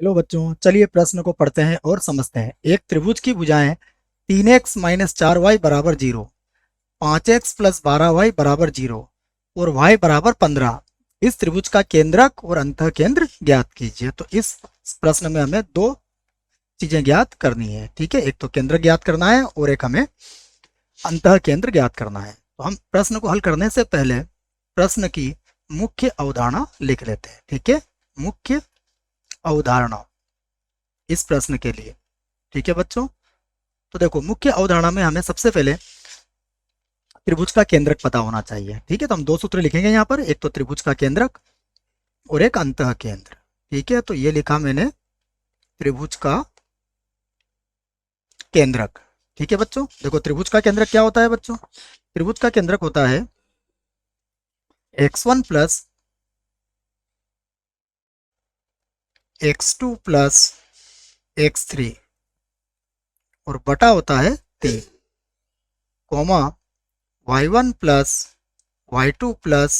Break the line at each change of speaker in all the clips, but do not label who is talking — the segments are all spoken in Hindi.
हेलो बच्चों, चलिए प्रश्न को पढ़ते हैं और समझते हैं। एक त्रिभुज की भुजाएं 3x माइनस 4y बराबर 0, 5x प्लस 12y बराबर 0 और y बराबर 15। इस त्रिभुज का केंद्रक और अंतः केंद्र ज्ञात कीजिए। तो इस प्रश्न में हमें दो चीजें ज्ञात करनी है। ठीक है, एक तो केंद्र ज्ञात करना है और एक हमें अंतः केंद्र ज्ञात करना है। तो हम प्रश्न को हल करने से पहले प्रश्न की मुख्य अवधारणा लिख लेते हैं। ठीक है, मुख्य अवधारणा इस प्रश्न के लिए। ठीक है बच्चों, तो देखो मुख्य अवधारणा में हमें सबसे पहले त्रिभुज का केंद्रक पता होना चाहिए। ठीक है, तो हम दो सूत्र लिखेंगे यहाँ पर, एक तो त्रिभुज का केंद्रक और एक अंतः केंद्र। ठीक है, तो ये लिखा मैंने त्रिभुज का केंद्रक। ठीक है बच्चों, देखो त्रिभुज का केंद्रक क्या होता है बच्चों? त्रिभुज का केंद्रक होता है x1 plus x2 plus x3 और बटा होता है 3, coma y1 plus y2 plus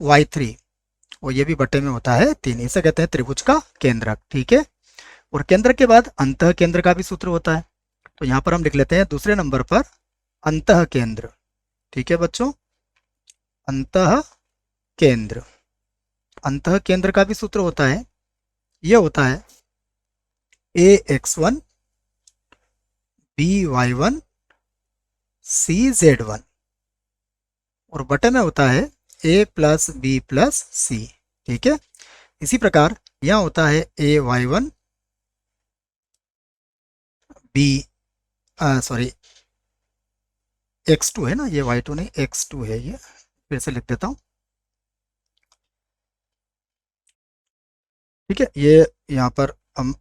y3 और ये भी बटे में होता है 3। इसे कहते हैं त्रिभुज का केंद्रक। ठीक है, और केंद्र के बाद अंतः केंद्र का भी सूत्र होता है। तो यहाँ पर हम लिख लेते हैं दूसरे नंबर पर अंतः केंद्र। ठीक है बच्चों, अंतः केंद्र। अंतः केंद्र का भी सूत्र होता है, यह होता है ax1 by1 cz1 और बटे में होता है a प्लस बी प्लस सी। ठीक है, इसी प्रकार यहाँ होता है ay1 b सॉरी x2 है ना, ये y2 नहीं x2 है, ये फिर से लिख देता हूँ। ठीक है, ये यहाँ पर हम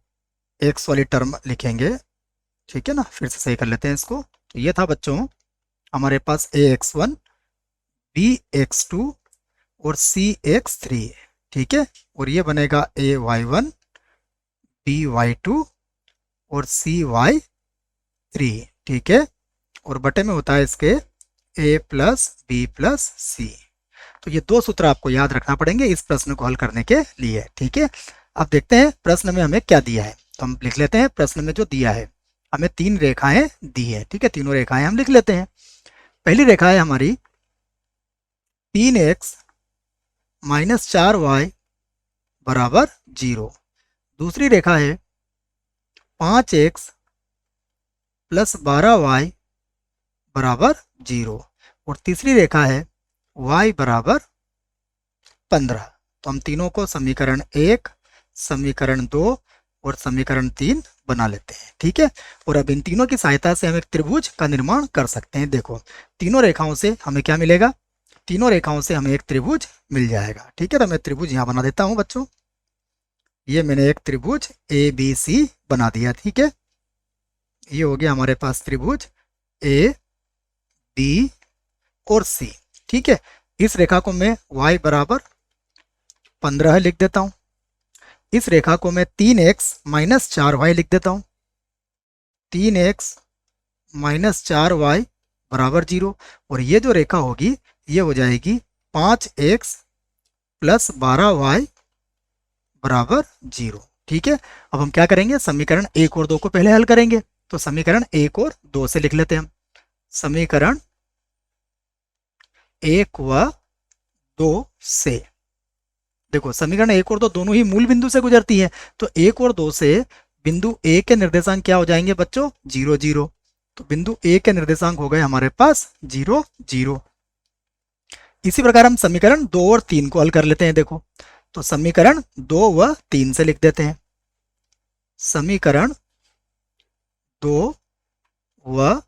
x वाली टर्म लिखेंगे। ठीक है ना, फिर से सही कर लेते हैं इसको। तो ये था बच्चों हमारे पास ax1 bx2 और cx3। ठीक है, और ये बनेगा ay1 by2 और cy3। ठीक है, और बटे में होता है इसके a प्लस बी प्लस सी। तो ये दो सूत्र आपको याद रखना पड़ेंगे इस प्रश्न को हल करने के लिए। ठीक है, अब देखते हैं प्रश्न में हमें क्या दिया है। तो हम लिख लेते हैं प्रश्न में जो दिया है, हमें 3 रेखाएं दी है। ठीक है, तीनों रेखाएं हम लिख लेते हैं। पहली रेखा है हमारी 3x माइनस 4y बराबर 0। दूसरी रेखा है 5x प्लस 12y बराबर 0 और तीसरी रेखा है y बराबर 15। तो हम तीनों को समीकरण 1, समीकरण 2 और समीकरण 3 बना लेते हैं। ठीक है, और अब इन तीनों की सहायता से हम एक त्रिभुज का निर्माण कर सकते हैं। देखो तीनों रेखाओं से हमें क्या मिलेगा? तीनों रेखाओं से हमें एक त्रिभुज मिल जाएगा। ठीक है, तो मैं त्रिभुज यहाँ बना देता हूँ बच्चों। ये मैंने एक त्रिभुज ए बी सी बना दिया। ठीक है, ये हो गया हमारे पास त्रिभुज ए बी और सी। ठीक है, इस रेखा को मैं y बराबर 15 लिख देता हूं। इस रेखा को मैं 3x माइनस 4y लिख देता हूं। 3x माइनस 4y बराबर 0 और ये जो रेखा होगी ये हो जाएगी 5x प्लस 12y बराबर 0। ठीक है, अब हम क्या करेंगे? समीकरण 1 और 2 को पहले हल करेंगे। तो समीकरण 1 और 2 से लिख लेते हैं हम। समीकरण 1 व 2 से देखो समीकरण 1 और 2 दोनों ही मूल बिंदु से गुजरती है। तो 1 और 2 से बिंदु ए के निर्देशांक क्या हो जाएंगे बच्चों? 0 0। तो बिंदु ए के निर्देशांक हो गए हमारे पास 0 0। इसी प्रकार हम समीकरण 2 और 3 को हल कर लेते हैं। देखो तो समीकरण 2 व 3 से लिख देते हैं। समीकरण 2 व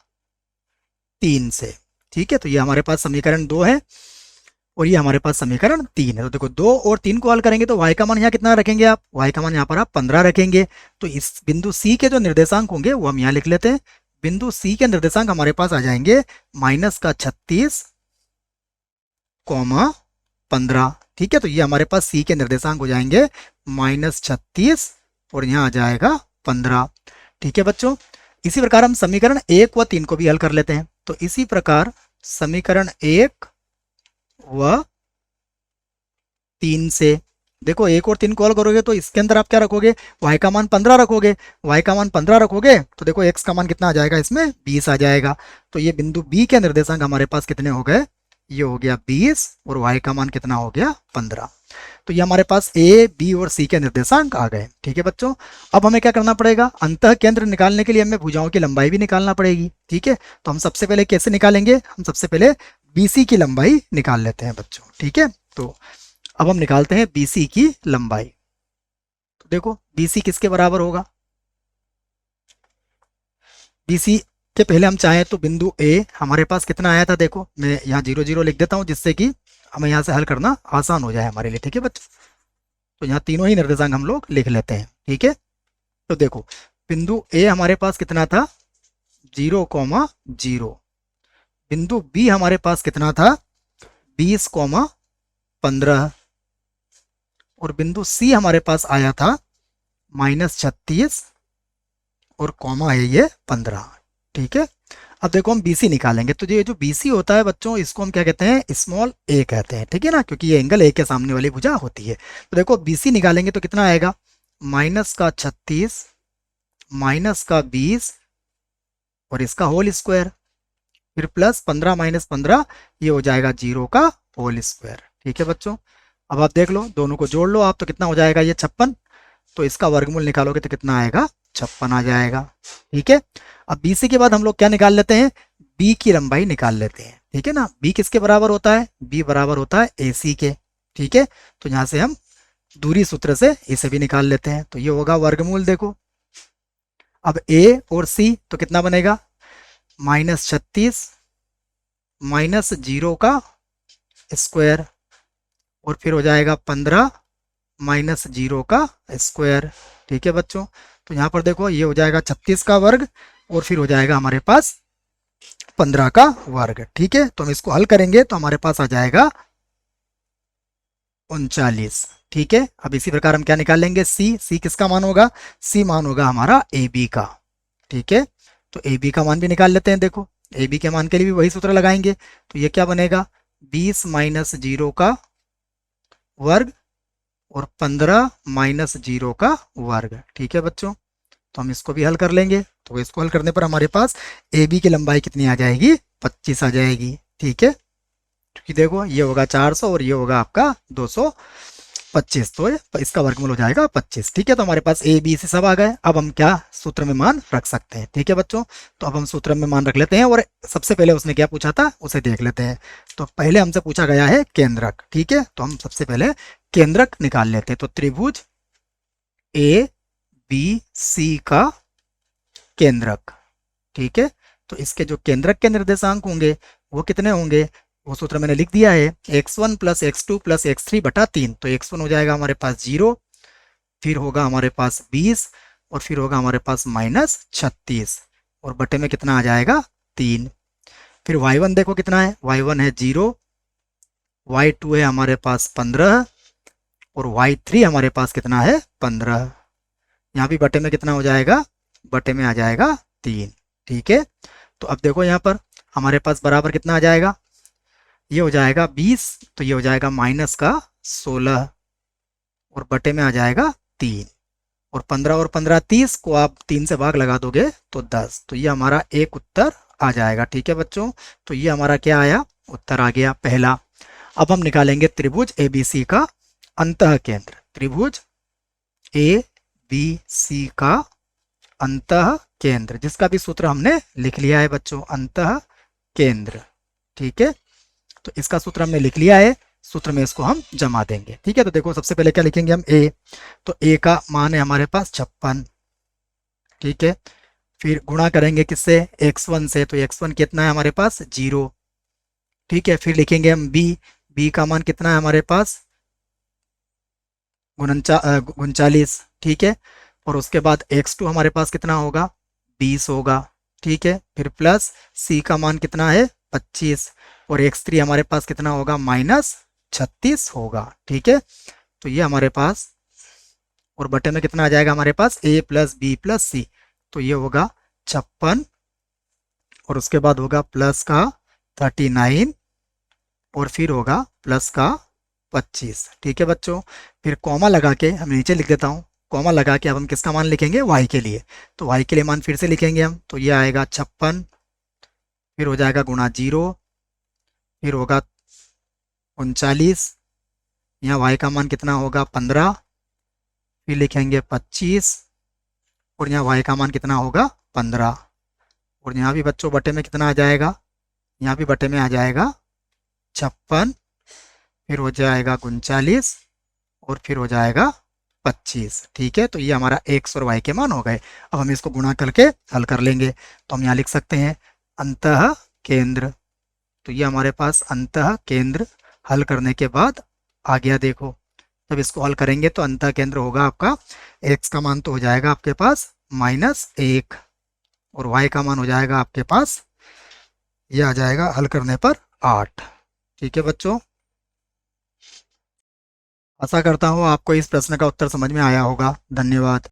3 से। ठीक है, तो ये हमारे पास समीकरण 2 है और ये हमारे पास समीकरण 3 है। तो देखो 2 और 3 को हल करेंगे तो y का मान यहाँ कितना रखेंगे आप? y का मान यहाँ पर आप 15 रखेंगे। तो इस बिंदु C के जो निर्देशांक होंगे वो हम यहाँ लिख लेते हैं। बिंदु C के निर्देशांक हमारे पास आ जाएंगे माइनस का 36 कॉमा 15। ठीक है, तो ये हमारे पास C के निर्देशांक हो जाएंगे माइनस 36 और यहाँ आ जाएगा 15। ठीक है बच्चों, इसी प्रकार हम समीकरण 1 व 3 को भी हल कर लेते हैं। तो इसी प्रकार समीकरण 1 व 3 से देखो 1 और 3 कॉल करोगे तो इसके अंदर आप क्या रखोगे, y का मान 15 रखोगे। y का मान 15 रखोगे तो देखो x का मान कितना आ जाएगा, इसमें 20 आ जाएगा। तो ये बिंदु b के निर्देशांक हमारे पास कितने हो गए, ये हो गया 20 और y का मान कितना हो गया 15। तो ये हमारे पास a, b और c के निर्देशांक आ गए। ठीक है बच्चों, अब हमें क्या करना पड़ेगा, अंतः केंद्र निकालने के लिए हमें भुजाओं की लंबाई भी निकालना पड़ेगी। ठीक है, तो हम सबसे पहले कैसे निकालेंगे, हम सबसे पहले BC की लंबाई निकाल लेते हैं बच्चों। ठीक है, तो अब हम निकालते हैं BC की लंबाई। तो देखो BC किसके बराबर होगा, BC के पहले हम चाहें तो बिंदु A हमारे पास कितना आया था, देखो मैं यहाँ 0 0 लिख देता हूँ जिससे कि हमें यहाँ से हल करना आसान हो जाए हमारे लिए। ठीक है बच्चों, तो यहाँ तीनों ही निर्देशांक हम लोग लिख लेते हैं। ठीक है, तो देखो बिंदु A हमारे पास कितना था 0,0, बिंदु B हमारे पास कितना था 20,15 और बिंदु C हमारे पास आया था -36 और कॉमा है ये 15। ठीक है, अब देखो हम BC निकालेंगे तो ये जो BC होता है बच्चों, इसको हम क्या कहते हैं, स्मॉल a कहते हैं। ठीक है ना, क्योंकि ये एंगल a के सामने वाली भुजा होती है। तो देखो BC निकालेंगे तो कितना आएगा, -36 -20 और इसका होल स्क्वायर, फिर प्लस 15 -15, ये हो जाएगा 0 का होल स्क्वायर। ठीक है बच्चों, अब आप देख लो, दोनों को जोड़ लो आप, तो कितना हो जाएगा ये 56, तो इसका वर्गमूल निकालोगे तो कितना आएगा 56 आ जाएगा। ठीक है, अब BC के बाद हम लोग क्या निकाल लेते हैं, B की लंबाई निकाल लेते हैं। ठीक है ना, B किसके बराबर होता है, B बराबर होता है AC के। ठीक है, तो यहाँ से हम दूरी सूत्र से इसे भी निकाल लेते हैं, तो ये होगा वर्गमूल। देखो अब A और C तो कितना बनेगा, -36 -0 का स्क्वायर और फिर हो जाएगा 15 -0 का स्क्वायर। ठीक है बच्चों, तो यहाँ पर देखो ये हो जाएगा 36 का वर्ग और फिर हो जाएगा हमारे पास 15 का वर्ग। ठीक है, तो हम इसको हल करेंगे तो हमारे पास आ जाएगा 39। ठीक है, अब इसी प्रकार हम क्या निकालेंगे, C किसका मान होगा, C मान होगा हमारा AB का। ठीक है, तो AB का मान भी निकाल लेते हैं। देखो AB के मान के लिए भी वही सूत्र लगाएंगे, तो ये क्या बनेगा 20 -0 का वर्ग और 15 -0 का वर्ग। ठीक है बच्चों, तो हम इसको भी हल कर लेंगे, तो इसको हल करने पर हमारे पास AB की लंबाई कितनी आ जाएगी, 25 आ जाएगी। ठीक है, क्योंकि देखो ये होगा 400 और ये होगा आपका 225, तो इसका वर्गमूल हो जाएगा 25। ठीक है, तो हमारे पास ABC सब आ गए। अब हम क्या सूत्र में मान रख सकते हैं। ठीक है बच्चों, तो अब हम सूत्र में मान रख लेते हैं और सबसे पहले उसने क्या पूछा था उसे देख लेते हैं। तो पहले हमसे पूछा गया है केंद्रक। ठीक है, तो हम सबसे पहले केंद्रक निकाल लेते हैं। तो त्रिभुज ABC का केंद्रक। ठीक है, तो इसके जो केंद्रक के निर्देशांक होंगे वो कितने होंगे, वो सूत्र मैंने लिख दिया है, x1 + x2 + x3 बटा 3। तो x1 हो जाएगा हमारे पास 0, फिर होगा हमारे पास 20 और फिर होगा हमारे पास -36 और बटे में कितना आ जाएगा 3। फिर y1 देखो कितना है, y1 है 0, y2 है हमारे पास 15 और y3 हमारे पास कितना है 15। यहाँ भी बटे में कितना हो जाएगा, बटे में आ जाएगा 3। ठीक है, तो अब देखो यहाँ पर हमारे पास बराबर कितना आ जाएगा, ये हो जाएगा 20, तो ये हो जाएगा -16 और बटे में आ जाएगा 3 और 15 और 15 30 को आप 3 से भाग लगा दोगे तो 10, तो ये हमारा एक उत्तर आ जाएगा। ठीक है बच्चों, तो ये हमारा क्या आया, उत्तर आ गया पहला। अब हम निकालेंगे त्रिभुज ABC का अंतः केंद्र। त्रिभुज ABC का अंतः केंद्र, जिसका भी सूत्र हमने लिख लिया है बच्चों, अंतः केंद्र। ठीक है, तो इसका सूत्र हमने लिख लिया है, सूत्र में इसको हम जमा देंगे। ठीक है, तो देखो सबसे पहले क्या लिखेंगे हम A, तो A का मान है हमारे पास 56। ठीक है, फिर गुणा करेंगे किससे, x1 से, तो x1 कितना है हमारे पास 0। ठीक है, फिर लिखेंगे हम B का मान कितना है हमारे पास 39। ठीक है, और उसके बाद x2 हमारे पास कितना होगा 20 होगा। ठीक है, फिर प्लस C का मान कितना है 25 और x3 हमारे पास कितना होगा -36 होगा। ठीक है, तो ये हमारे पास और बटे में कितना आ जाएगा हमारे पास A + B + C, तो ये होगा 56 और उसके बाद होगा प्लस का 39 और फिर होगा प्लस का 25। ठीक है बच्चों, फिर कॉमा लगा के हम नीचे लिख देता हूँ। कॉमा लगा के अब हम किसका मान लिखेंगे, y के लिए। तो y के लिए मान फिर से लिखेंगे हम, तो ये आएगा 56, फिर हो जाएगा गुणा 0, फिर होगा 39, यहाँ y का मान कितना होगा 15, फिर लिखेंगे 25, और यहाँ y का मान कितना होगा 15, और यहाँ भी बच्चों बटे में कितना आ जाएगा, यहाँ भी बटे में आ जाएगा 56, फिर हो जाएगा 39, और फिर हो जाएगा 25। ठीक है, तो ये हमारा x और y के मान हो गए। अब हम इसको गुणा करके हल कर लेंगे। तो हम यहाँ लिख सकते हैं अंतः केंद्र। तो ये हमारे पास अंतः केंद्र हल करने के बाद आ गया। देखो, जब इसको हल करेंगे तो अंतः केंद्र होगा आपका, x का मान तो हो जाएगा आपके पास -1, और y का मान हो जाएगा आपके पास, ये आ जाएगा हल करने पर 8। ठीक है बच्चों, आशा करता हूँ आपको इस प्रश्न का उत्तर समझ में आया होगा। धन्यवाद।